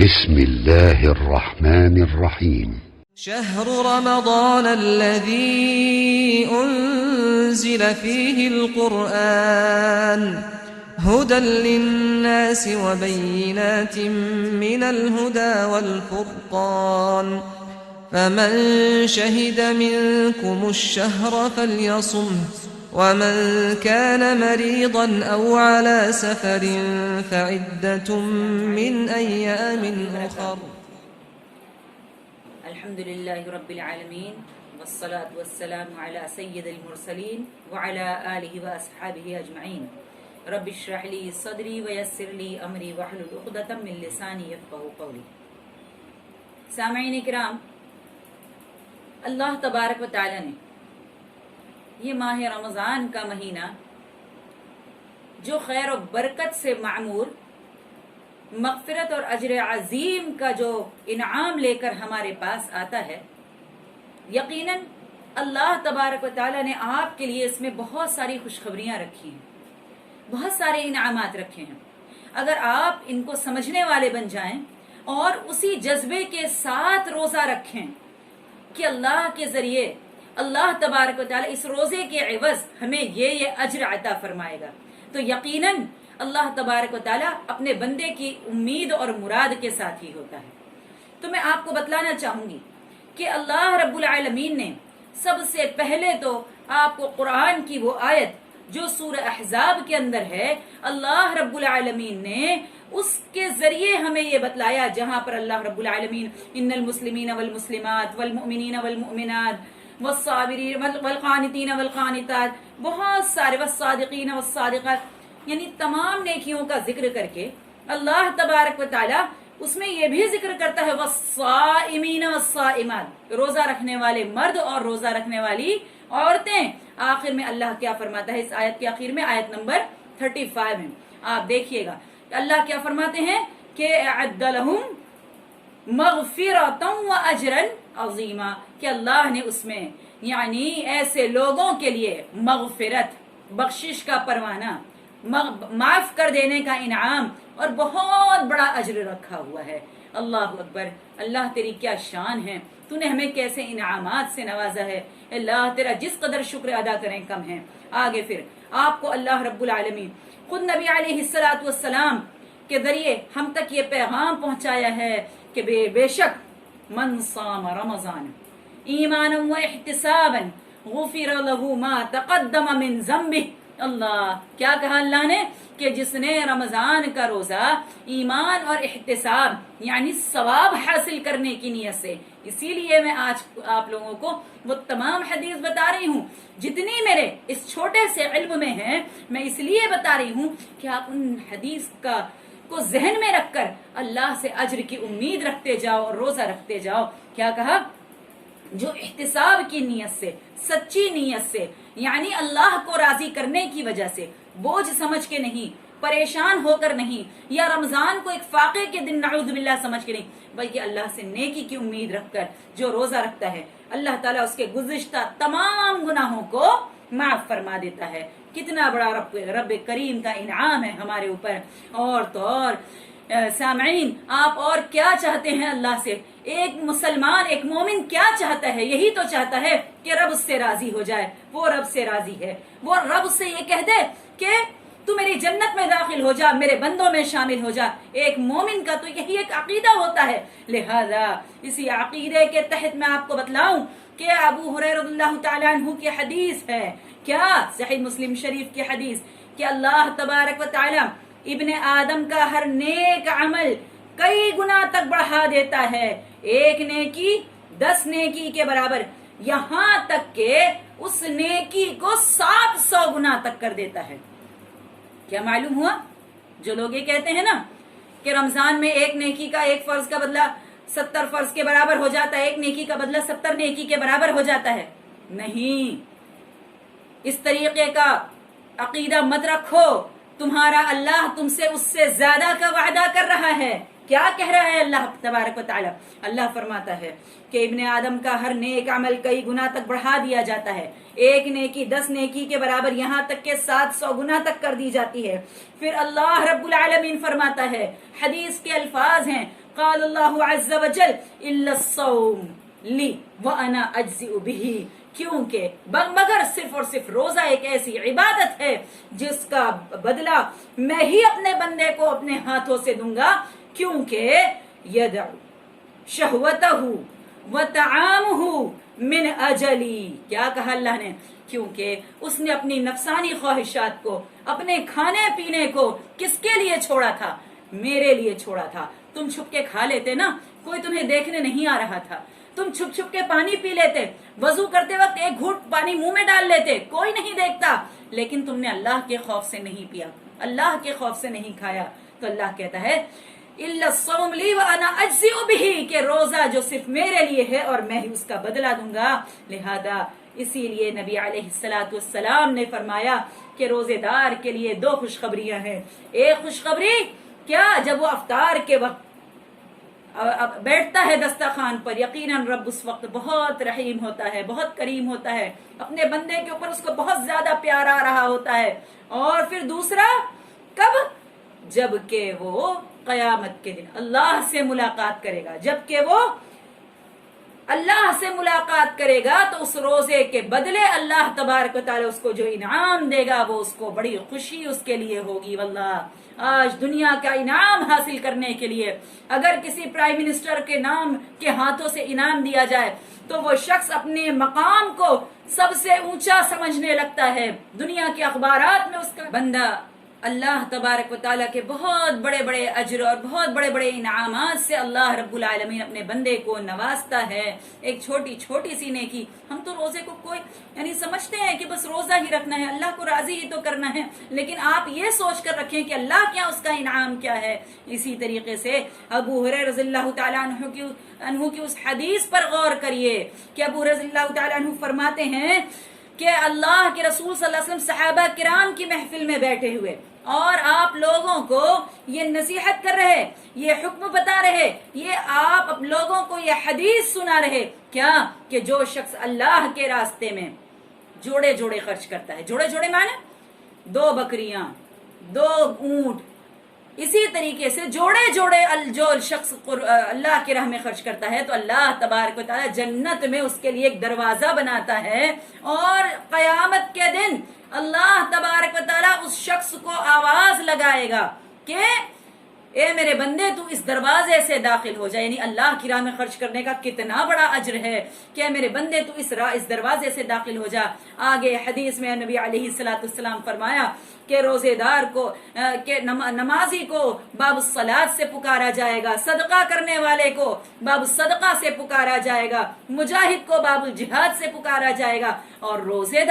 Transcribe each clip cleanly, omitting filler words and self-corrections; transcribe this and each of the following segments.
بسم الله الرحمن الرحيم. شهر رمضان الذي أنزل فيه القرآن هدى للناس وبينات من الهدى والفرقان فمن شهد منكم الشهر فليصمه ومن كان مريضا أو على سفر فعدة من أيام أخر. الحمد لله رب العالمين والصلاة والسلام على سيد المرسلين وعلى آله وأصحابه أجمعين. رب اشرح لي صدري ويسر لي أمري واحلل عقدة من لساني يفقهوا قولي. سامعین کرام، اللہ تبارک و تعالی نے یہ ماہ رمضان کا مہینہ جو خیر و برکت سے معمور، مغفرت اور اجر عظیم کا جو انعام لے کر ہمارے پاس آتا ہے، یقیناً اللہ تبارک و تعالی نے آپ کے لیے اس میں بہت ساری خوشخبریاں رکھی ہیں، بہت سارے انعامات رکھے ہیں. اگر آپ ان کو سمجھنے والے بن جائیں اور اسی جذبے کے ساتھ روزہ رکھیں کہ اللہ کے ذریعے اللہ تبارک و تعالی اس روزے کے عوض ہمیں یہ اجر عطا فرمائے گا، تو یقیناً اللہ تبارک و تعالی اپنے بندے کی امید اور مراد کے ساتھ ہی ہوتا ہے. تو میں آپ کو بتلانا چاہوں گی کہ اللہ رب العالمین نے سب سے پہلے تو آپ کو قرآن کی وہ آیت جو سورہ احزاب کے اندر ہے، اللہ رب العالمین نے اس کے ذریعے ہمیں یہ بتلایا، جہاں پر اللہ رب العالمین ان المسلمین والمسلمات والمؤمنین والمؤمنات والصابرین والقانتین والقانتات، بہت سارے والصادقین والصادقات، یعنی تمام نیکیوں کا ذکر کر کے اللہ تبارک و تعالی اس میں یہ بھی ذکر کرتا ہے والصائمین والصائمات، روزہ رکھنے والے مرد اور روزہ رکھنے والی عورتیں. آخر میں اللہ کیا فرماتا ہے اس آیت کے آخر میں؟ آیت نمبر 35 ہے، آپ دیکھیے گا اللہ کیا فرماتے ہیں کہ اعد لہم مغفرۃ واجرا عظیما، کہ اللہ نے اس میں یعنی ایسے لوگوں کے لیے مغفرت، بخشش کا پروانہ، معاف کر دینے کا انعام اور بہت بڑا اجر رکھا ہوا ہے. اللہ اکبر، اللہ تیری کیا شان ہے، تو نے ہمیں کیسے انعامات سے نوازا ہے. اللہ تیرا جس قدر شکر ادا کریں کم ہے. آگے پھر آپ کو اللہ رب العالمین خود نبی علیہ الصلوۃ والسلام کے ذریعے ہم تک یہ پیغام پہنچایا ہے کہ بے شک من صام رمضان ایمانا و احتسابا غفر له ما تقدم من ذنبه. اللہ کیا کہا اللہ نے کہ جس نے رمضان کا روزہ ایمان اور احتساب یعنی ثواب حاصل کرنے کی نیت سے، اسی لیے میں آج آپ لوگوں کو وہ تمام حدیث بتا رہی ہوں جتنی میرے اس چھوٹے سے علم میں ہیں، میں اس لیے بتا رہی ہوں کہ آپ ان حدیث کو ذہن میں رکھ کر اللہ سے اجر کی امید رکھتے جاؤ اور روزہ رکھتے جاؤ. کیا کہا؟ جو احتساب کی نیت سے، سچی نیت سے، یعنی اللہ کو راضی کرنے کی وجہ سے، بوجھ سمجھ کے نہیں، پریشان ہو کر نہیں، یا رمضان کو ایک فاقے کے دن نعوذ باللہ سمجھ کے نہیں، بلکہ اللہ سے نیکی کی امید رکھ کر جو روزہ رکھتا ہے، اللہ تعالیٰ اس کے گزشتہ تمام گناہوں کو معاف فرما دیتا ہے. کتنا بڑا رب کریم کا انعام ہے ہمارے اوپر. اور تو اور سامعین، آپ اور کیا چاہتے ہیں اللہ سے؟ ایک مسلمان، ایک مومن کیا چاہتا ہے؟ یہی تو چاہتا ہے کہ رب اس سے راضی ہو جائے. وہ رب سے راضی ہے، وہ رب سے یہ کہہ دے کہ تو میری جنت میں داخل ہو جا، میرے بندوں میں شامل ہو جا. ایک مومن کا تو یہی ایک عقیدہ ہوتا ہے. لہذا اسی عقیدے کے تحت میں آپ کو بتلاؤں کہ ابو ہریرہ رضی اللہ تعالیٰ عنہ کی حدیث ہے، کیا صحیح مسلم شریف کی حدیث، کہ اللہ تبارک و تعالی ابن آدم کا ہر نیک عمل کئی گنا تک بڑھا دیتا ہے، ایک نیکی 10 نیکی کے برابر، یہاں تک کہ اس نیکی کو 700 گنا تک کر دیتا ہے. کیا معلوم ہوا؟ جو لوگ یہ کہتے ہیں نا کہ رمضان میں ایک نیکی کا، ایک فرض کا بدلہ 70 فرض کے برابر ہو جاتا ہے، ایک نیکی کا بدلہ 70 نیکی کے برابر ہو جاتا ہے، نہیں، اس طریقے کا عقیدہ مت رکھو. تمہارا اللہ تم سے اس سے زیادہ کا وعدہ کر رہا ہے. کیا کہہ رہا ہے اللہ تبارک و تعالی؟ اللہ فرماتا ہے کہ ابن آدم کا ہر نیک عمل کئی گنا تک بڑھا دیا جاتا ہے، ایک نیکی 10 نیکی کے برابر، یہاں تک کہ 700 گنا تک کر دی جاتی ہے. پھر اللہ رب العالمین فرماتا ہے، حدیث کے الفاظ ہیں، قال اللہ عز وجل الا الصوم لی وانا اجزئ بہ، کیونکہ مگر صرف اور صرف روزہ ایک ایسی عبادت ہے جس کا بدلہ میں ہی اپنے بندے کو اپنے ہاتھوں سے دوں گا، کیونکہ یدع شہوتہ وطعامہ من اجلی، کیا کہا اللہ نے؟ کیونکہ اس نے اپنی نفسانی خواہشات کو، اپنے کھانے پینے کو کس کے لیے چھوڑا تھا؟ میرے لیے چھوڑا تھا۔ تم چھپ کے کھا لیتے نا، کوئی تمہیں دیکھنے نہیں آ رہا تھا، تم چھپ چھپ کے پانی پی لیتے، وضو کرتے وقت ایک گھونٹ پانی منہ میں ڈال لیتے، کوئی نہیں دیکھتا، لیکن تم نے اللہ کے خوف سے نہیں پیا، اللہ کے خوف سے نہیں کھایا۔ تو اللہ کہتا ہے الا الصوم لی وانا اجزئ بہ، کہ روزہ جو صرف میرے لیے ہے اور میں ہی اس کا بدلہ دوں گا۔ لہذا اسی لیے نبی علیہ الصلوۃ والسلام نے فرمایا کہ روزے دار کے لیے دو خوشخبریاں ہیں۔ ایک خوشخبری کیا؟ جب وہ افطار کے وقت بیٹھتا ہے دسترخوان پر، یقیناً رب اس وقت بہت رحیم ہوتا ہے، بہت کریم ہوتا ہے، اپنے بندے کے اوپر اس کو بہت زیادہ پیار آ رہا ہوتا ہے۔ اور پھر دوسرا کب؟ جب کہ وہ قیامت کے دن اللہ سے ملاقات کرے گا، جب کہ وہ اللہ سے ملاقات کرے گا تو اس روزے کے بدلے اللہ تبارک و تعالی اس کو جو انعام دے گا وہ اس کو بڑی خوشی اس کے لیے ہوگی۔ واللہ آج دنیا کا انعام حاصل کرنے کے لیے اگر کسی پرائم منسٹر کے نام کے ہاتھوں سے انعام دیا جائے تو وہ شخص اپنے مقام کو سب سے اونچا سمجھنے لگتا ہے، دنیا کے اخبارات میں اس کا بندہ اللہ تبارک و تعالیٰ کے بہت بڑے بڑے اجر اور بہت بڑے بڑے انعامات سے اللہ رب العالمین اپنے بندے کو نوازتا ہے۔ ایک چھوٹی چھوٹی سی نیکی، ہم تو روزے کو کوئی یعنی سمجھتے ہیں کہ بس روزہ ہی رکھنا ہے، اللہ کو راضی ہی تو کرنا ہے، لیکن آپ یہ سوچ کر رکھیں کہ اللہ کیا اس کا انعام کیا ہے۔ اسی طریقے سے ابو ہریرہ رضی اللہ تعالیٰ عنہ کی اس حدیث پر غور کریے کہ ابو ہریرہ رضی اللہ تعالیٰ عنہ فرماتے ہیں کہ اللہ کے رسول صلی اللہ علیہ وسلم صحابہ کرام کی محفل میں بیٹھے ہوئے اور آپ لوگوں کو یہ نصیحت کر رہے، یہ حکم بتا رہے، یہ آپ لوگوں کو یہ حدیث سنا رہے، کیا کہ جو شخص اللہ کے راستے میں جوڑے جوڑے خرچ کرتا ہے، جوڑے جوڑے معنی 2 بکریاں 2 اونٹ، اسی طریقے سے جوڑے جوڑے جو شخص اللہ کی راہ میں خرچ کرتا ہے تو اللہ تبارک و تعالی جنت میں اس کے لیے ایک دروازہ بناتا ہے، اور قیامت کے دن اللہ تبارک و تعالی اس شخص کو آواز لگائے گا کہ اے میرے بندے تو اس دروازے سے داخل ہو جا، یعنی اللہ کی راہ میں خرچ کرنے کا کتنا بڑا اجر ہے کہ اے میرے بندے تو اس دروازے سے داخل ہو جا۔ آگے حدیث میں نبی علیہ الصلوۃ والسلام فرمایا کہ روزے دار کو کہ نمازی کو باب الصلاۃ سے پکارا جائے گا، صدقہ کرنے والے کو باب الصدقہ سے پکارا جائے گا، مجاہد کو باب الجہاد سے پکارا جائے گا، اور روزے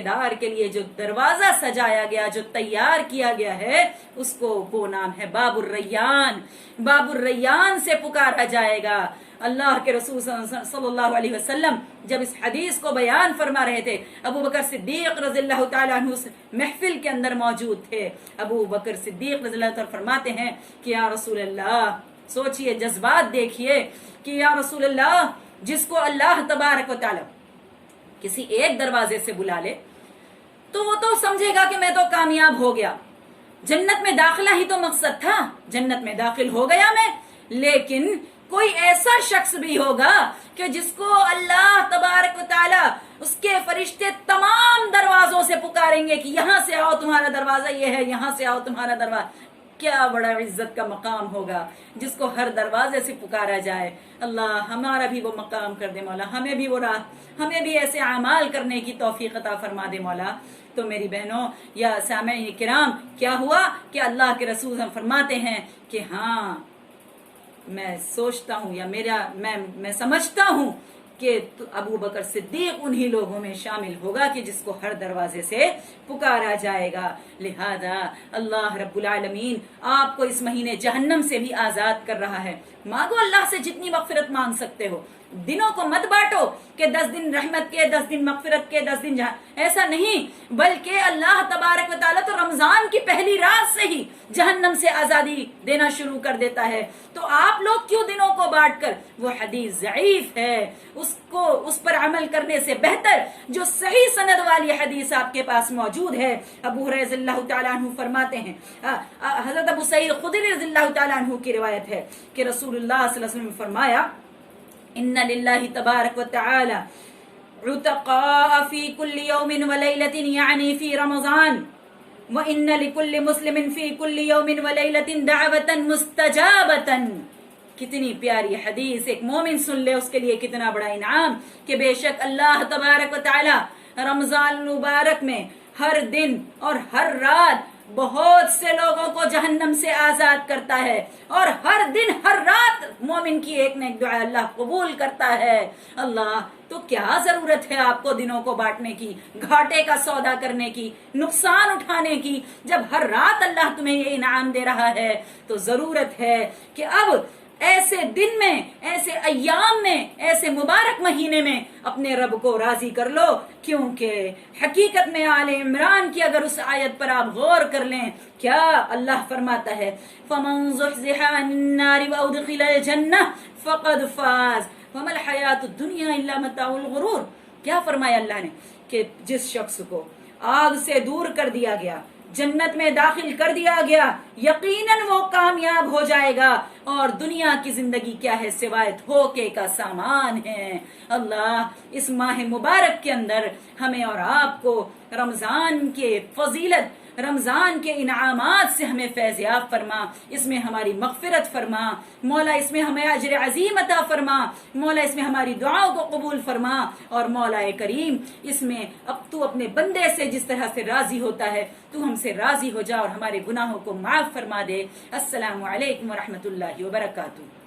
دار کے لیے جو دروازہ سجایا گیا، جو تیار کیا گیا ہے، اس کو وہ نام ہے باب الریان، باب الریان سے پکارا جائے گا۔ اللہ کے رسول صلی اللہ علیہ وسلم جب اس حدیث کو بیان فرما رہے تھے، ابو بکر صدیق رضی اللہ تعالیٰ عنہ اس محفل کے اندر موجود تھے۔ ابو بکر صدیق رضی اللہ تعالیٰ فرماتے ہیں کہ یا رسول اللہ، سوچئے جذبات دیکھیے کہ یا رسول اللہ، جس کو اللہ تبارک و تعالیٰ کسی ایک دروازے سے بلا لے تو وہ تو سمجھے گا کہ میں تو کامیاب ہو گیا، جنت میں داخلہ ہی تو مقصد تھا، جنت میں داخل ہو گیا میں، لیکن کوئی ایسا شخص بھی ہوگا کہ جس کو اللہ تبارک و تعالی اس کے فرشتے تمام دروازوں سے پکاریں گے کہ یہاں سے آؤ تمہارا دروازہ یہ ہے، یہاں سے آؤ تمہارا دروازہ۔ کیا بڑا عزت کا مقام ہوگا جس کو ہر دروازے سے پکارا جائے۔ اللہ ہمارا بھی وہ مقام کر دے مولا، ہمیں بھی وہ راہ، ہمیں بھی ایسے اعمال کرنے کی توفیق عطا فرما دے مولا۔ تو میری بہنوں یا سامعین کرام، کیا ہوا کہ اللہ کے رسول فرماتے ہیں کہ ہاں میں سوچتا ہوں یا میں سمجھتا ہوں کہ ابو بکر صدیق انہی لوگوں میں شامل ہوگا کہ جس کو ہر دروازے سے پکارا جائے گا۔ لہذا اللہ رب العالمین آپ کو اس مہینے جہنم سے بھی آزاد کر رہا ہے۔ مانگو اللہ سے جتنی مغفرت مانگ سکتے ہو، دنوں کو مت بانٹو کہ 10 دن رحمت کے، 10 دن مغفرت کے، 10 دن ایسا نہیں، بلکہ اللہ تبارک و تعالیٰ تو رمضان کی پہلی رات سے ہی جہنم سے آزادی دینا شروع کر دیتا ہے. تو آپ لوگ کیوں دنوں کو بانٹ کر؟ وہ حدیث ضعیف ہے، اس پر عمل کرنے سے بہتر جو صحیح سند والی حدیث آپ کے پاس موجود ہے. ابو ہریرہ رضی اللہ تعالیٰ عنہ فرماتے ہیں، حضرت ابو سعید خدری رضی اللہ تعالیٰ عنہ کی روایت ہے کہ رسول اللہ صلی اللہ علیہ وسلم نے فرمایا، ان للہ تبارک و تعالی عتقاء فی کل یوم ولیلۃ یعنی فی رمضان، وان لکل مسلم فی کل یوم ولیلۃ دعوۃ مستجابۃ. کتنی پیاری حدیث، ایک مومن سن لے اس کے لیے کتنا بڑا انعام کہ بے شک اللہ تبارک و تعالی رمضان المبارک میں ہر دن اور ہر رات بہت سے لوگوں کو جہنم سے آزاد کرتا ہے، اور ہر دن ہر رات مومن کی ایک نہ ایک دعا اللہ قبول کرتا ہے. اللہ، تو کیا ضرورت ہے آپ کو دنوں کو بانٹنے کی، گھاٹے کا سودا کرنے کی، نقصان اٹھانے کی، جب ہر رات اللہ تمہیں یہ انعام دے رہا ہے. تو ضرورت ہے کہ اب ایسے دن میں، ایسے ایام میں، ایسے مبارک مہینے میں اپنے رب کو راضی کر لو. کیونکہ حقیقت میں آل عمران کی اگر اس آیت پر آپ غور کر لیں، کیا اللہ فرماتا ہے، فَمَنْ زُحْزِحَ عَنِ النَّارِ وَأُدْخِلَ الْجَنَّةَ فَقَدْ فَازَ وَمَا الْحَيَاةُ الدُّنْيَا إِلَّا مَتَاعُ الْغُرُورِ. کیا فرمایا اللہ نے کہ جس شخص کو آگ سے دور کر دیا گیا، جنت میں داخل کر دیا گیا، یقیناً وہ کامیاب ہو جائے گا، اور دنیا کی زندگی کیا ہے سوائے دھوکے کا سامان ہے. اللہ اس ماہ مبارک کے اندر ہمیں اور آپ کو رمضان کے فضیلت، رمضان کے انعامات سے ہمیں فیض یاب فرما، اس میں ہماری مغفرت فرما مولا، اس میں ہمیں اجر عظیم عطا فرما مولا، اس میں ہماری دعاؤں کو قبول فرما، اور مولا کریم اس میں اب تو اپنے بندے سے جس طرح سے راضی ہوتا ہے تو ہم سے راضی ہو جا اور ہمارے گناہوں کو معاف فرما دے. السلام علیکم ورحمۃ اللہ وبرکاتہ.